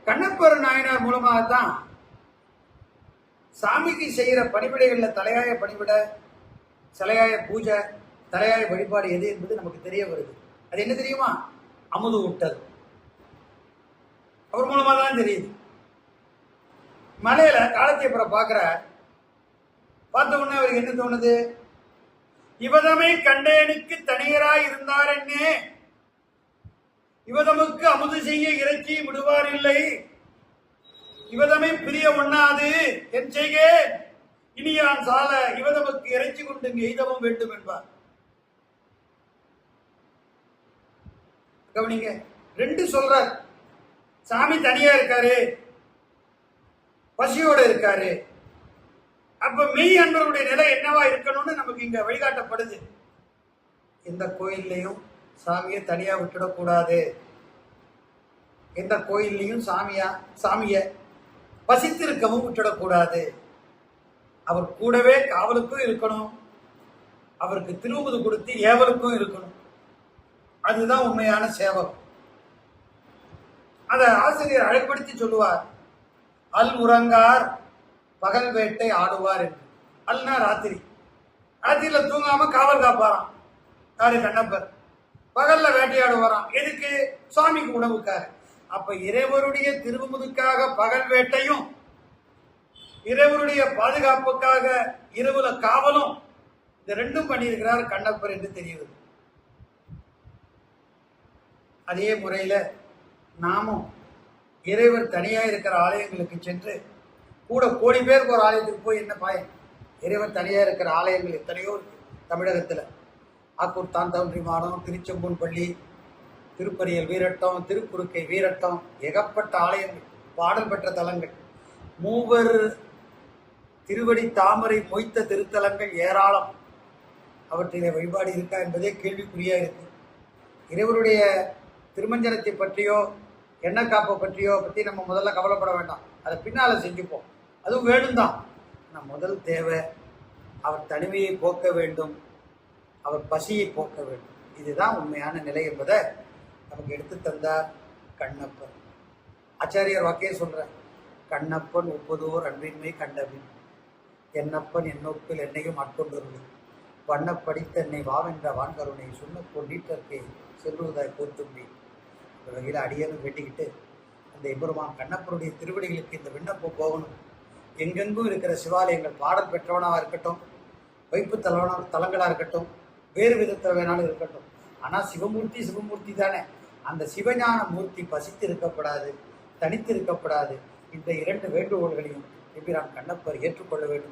கண்ணப்பர் நாயனார் மூலமாகத்தான் சாமிக்கு செய்கிற பணிவிடைகள்ல தலையாய பணிவிட, தலையாய பூஜை, தலையாய வழிபாடு எது என்பது நமக்கு தெரிய வருது. அது என்ன தெரியுமா? அமுது ஊட்டல். அவர் மூலமா தான் தெரியுது. மலையில காலத்தீபுரம் பார்த்த உடனே அவருக்கு என்ன தோணுது? இவதமை கண்டேனுக்கு தனியராய் இருந்தார் என்னே, இவதமுக்கு அமுது செய்ய இறைச்சி விடுவார் இல்லை, இவதமை பிரிய ஒண்ணாது என் செய்க இனியான் சால இவதமுக்கு இறைச்சி கொண்டு எய்தவும் வேண்டும் என்பார். கவனிங்க, ரெண்டு சொல்றார். சாமி தனியா இருக்காரு, பசியோட இருக்காரு. அப்ப மெய் அன்பருடைய நிலை என்னவா இருக்கணும்னு நமக்கு இங்க வழிகாட்டப்படுது. எந்த கோயில்லையும் சாமியை தனியா விட்டுடக்கூடாது. எந்த கோயில்லையும் சாமிய பசித்திருக்கவும் விட்டுடக்கூடாது. அவர் கூடவே காவலுக்கும் இருக்கணும், அவருக்கு திருவுமுது கொடுத்து ஏவலுக்கும் இருக்கணும். அதுதான் உண்மையான சேவகம். அத ஆசிரியர் அழைப்படுத்தி சொல்லுவார். அல் உறங்கார் பகல் வேட்டை ஆடுவார் என்று. அல்னா ராத்திரி, ராத்திரியில தூங்காம காவல் காப்பாராம் யாரு? கண்ணப்பர். பகல்ல வேட்டையாடுவாராம். எதுக்கு? சுவாமிக்கு உணவுக்காக. அப்ப இறைவருடைய திருவுமுதுக்காக பகல் வேட்டையும், இறைவருடைய பாதுகாப்புக்காக இரவுல காவலும், இந்த ரெண்டும் பண்ணியிருக்கிறார் கண்ணப்பர் என்று தெரியுது. அதே முறையில நாமும் இறைவர் தனியா இருக்கிற ஆலயங்களுக்கு சென்று, கூட கோடி பேர் ஒரு ஆலயத்துக்கு போய் என்ன பயன்? இறைவர் தனியா இருக்கிற ஆலயங்கள் எத்தனையோ இருக்கு தமிழகத்துல. ஆக்கூர் தாந்தவன்றிமாடம், திருச்செம்பூன் பள்ளி, திருப்பரியல் வீரட்டம், திருக்குறுக்கை வீரட்டம், ஏகப்பட்ட ஆலயங்கள், பாடல் பெற்ற தலங்கள், மூவர் திருவடி தாமரை மொய்த்த திருத்தலங்கள் ஏராளம். அவற்றிலே வழிபாடு இருக்கா என்பதே கேள்விக்குறியா இருக்கு. இறைவருடைய திருமஞ்சனத்தை பற்றியோ எண்ணெய் காப்பை பற்றியோ நம்ம முதல்ல கவலைப்பட வேண்டாம். அதை பின்னால செஞ்சுப்போம், அதுவும் வேணும் தான். ஆனால் முதல் தேவை அவர் தனிமையை போக்க வேண்டும், அவர் பசியை போக்க வேண்டும். இதுதான் உண்மையான நிலை என்பதை நமக்கு எடுத்து தந்தார் கண்ணப்பர். ஆச்சாரியர் வாக்கியம் சொல்ற, கண்ணப்பன் ஒப்புதோர் அன்பின்மை கண்டபின் என்னப்பன் என்னொப்பில் என்னையும் ஆட்கொண்டிருந்தது வண்ணப்படித்த என்னை வாவென்ற வான்கருணை சொன்னப்போல் நீட்டற்கை செல்வதாய் போத்தும்பி. இந்த வகையில் அடியனும் வெட்டிக்கிட்டு அந்த எம்பெருமான் கண்ணப்பருடைய திருவடிகளுக்கு இந்த விண்ணப்பம் போகணும். எங்கெங்கும் இருக்கிற சிவாலயங்கள் பாடல் பெற்றவனாக இருக்கட்டும், வைப்பு தலங்களாக இருக்கட்டும், வேறு விதத்தில் வேணாலும் இருக்கட்டும், ஆனால் சிவமூர்த்தி தானே. அந்த சிவஞான மூர்த்தி பசித்து இருக்கப்படாது, தனித்து இருக்கப்படாது. இந்த இரண்டு வேண்டுகோள்களையும் எம்பிரான் கண்ணப்பர் ஏற்றுக்கொள்ள வேண்டும்.